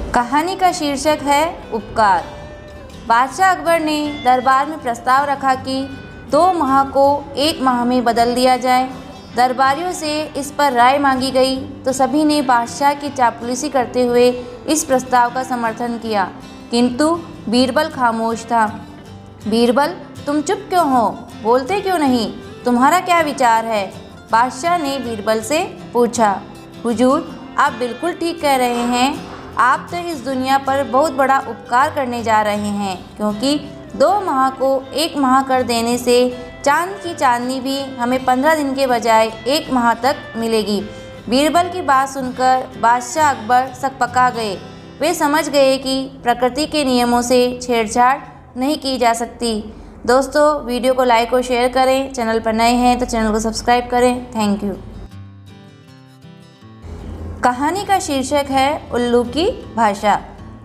कहानी का शीर्षक है उपकार। बादशाह अकबर ने दरबार में प्रस्ताव रखा कि 2 माह को 1 माह में बदल दिया जाए। दरबारियों से इस पर राय मांगी गई तो सभी ने बादशाह की चापलूसी करते हुए इस प्रस्ताव का समर्थन किया, किंतु बीरबल खामोश था। बीरबल, तुम चुप क्यों हो? बोलते क्यों नहीं? तुम्हारा क्या विचार है? बादशाह ने बीरबल से पूछा। हुजूर, आप बिल्कुल ठीक कह रहे हैं। आप तो इस दुनिया पर बहुत बड़ा उपकार करने जा रहे हैं, क्योंकि 2 माह को 1 माह कर देने से चांद की चांदनी भी हमें 15 दिन के बजाय 1 माह तक मिलेगी। बीरबल की बात सुनकर बादशाह अकबर सकपका गए। वे समझ गए कि प्रकृति के नियमों से छेड़छाड़ नहीं की जा सकती। दोस्तों, वीडियो को लाइक और शेयर करें। चैनल पर नए हैं तो चैनल को सब्सक्राइब करें। Thank you. कहानी का शीर्षक है उल्लू की भाषा।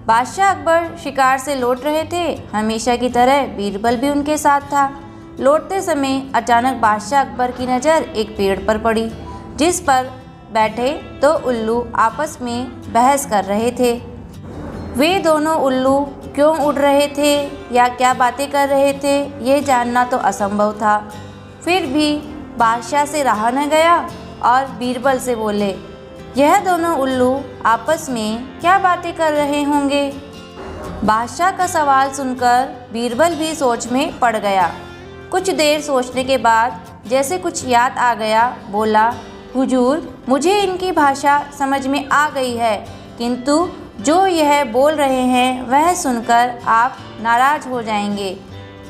बादशाह अकबर शिकार से लौट रहे थे। हमेशा की तरह बीरबल भी उनके साथ था। लौटते समय अचानक बादशाह अकबर की नज़र एक पेड़ पर पड़ी, जिस पर बैठे 2 उल्लू आपस में बहस कर रहे थे। वे दोनों उल्लू क्यों उड़ रहे थे या क्या बातें कर रहे थे, ये जानना तो असंभव था। फिर भी बादशाह से रहा न गया और बीरबल से बोले, यह दोनों उल्लू आपस में क्या बातें कर रहे होंगे? बादशाह का सवाल सुनकर बीरबल भी सोच में पड़ गया। कुछ देर सोचने के बाद जैसे कुछ याद आ गया, बोला, हुजूर, मुझे इनकी भाषा समझ में आ गई है, किंतु जो यह बोल रहे हैं वह सुनकर आप नाराज़ हो जाएंगे।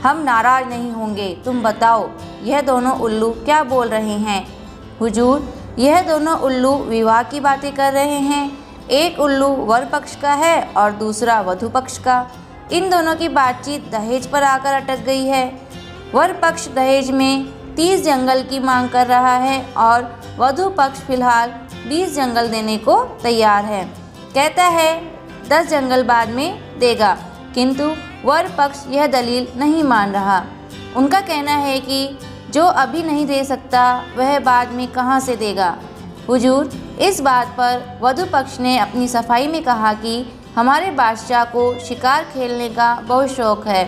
हम नाराज़ नहीं होंगे। तुम बताओ, यह दोनों उल्लू क्या बोल रहे हैं? हुजूर, यह दोनों उल्लू विवाह की बातें कर रहे हैं। एक उल्लू वर पक्ष का है और दूसरा वधू पक्ष का। इन दोनों की बातचीत दहेज पर आकर अटक गई है। वर पक्ष दहेज में 30 जंगल की मांग कर रहा है और वधू पक्ष फिलहाल 20 जंगल देने को तैयार है। कहता है 10 जंगल बाद में देगा, किंतु वर पक्ष यह दलील नहीं मान रहा। उनका कहना है कि जो अभी नहीं दे सकता वह बाद में कहाँ से देगा। हुजूर, इस बात पर वधू पक्ष ने अपनी सफाई में कहा कि हमारे बादशाह को शिकार खेलने का बहुत शौक़ है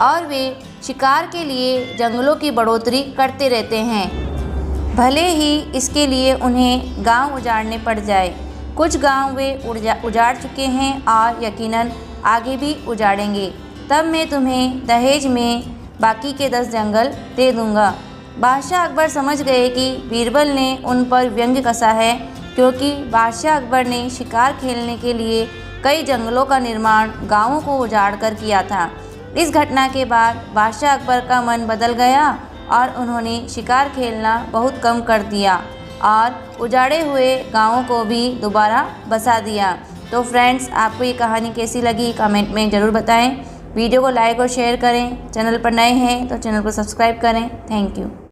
और वे शिकार के लिए जंगलों की बढ़ोतरी करते रहते हैं, भले ही इसके लिए उन्हें गांव उजाड़ने पड़ जाए। कुछ गांव वे उजाड़ चुके हैं और यकीनन आगे भी उजाड़ेंगे। तब मैं तुम्हें दहेज में बाकी के 10 जंगल दे दूँगा। बादशाह अकबर समझ गए कि बीरबल ने उन पर व्यंग्य कसा है, क्योंकि बादशाह अकबर ने शिकार खेलने के लिए कई जंगलों का निर्माण गांवों को उजाड़कर किया था। इस घटना के बाद बादशाह अकबर का मन बदल गया और उन्होंने शिकार खेलना बहुत कम कर दिया और उजाड़े हुए गांवों को भी दोबारा बसा दिया। तो फ्रेंड्स, आपको ये कहानी कैसी लगी कमेंट में ज़रूर बताएं। वीडियो को लाइक और शेयर करें। चैनल पर नए हैं तो चैनल को सब्सक्राइब करें। Thank you.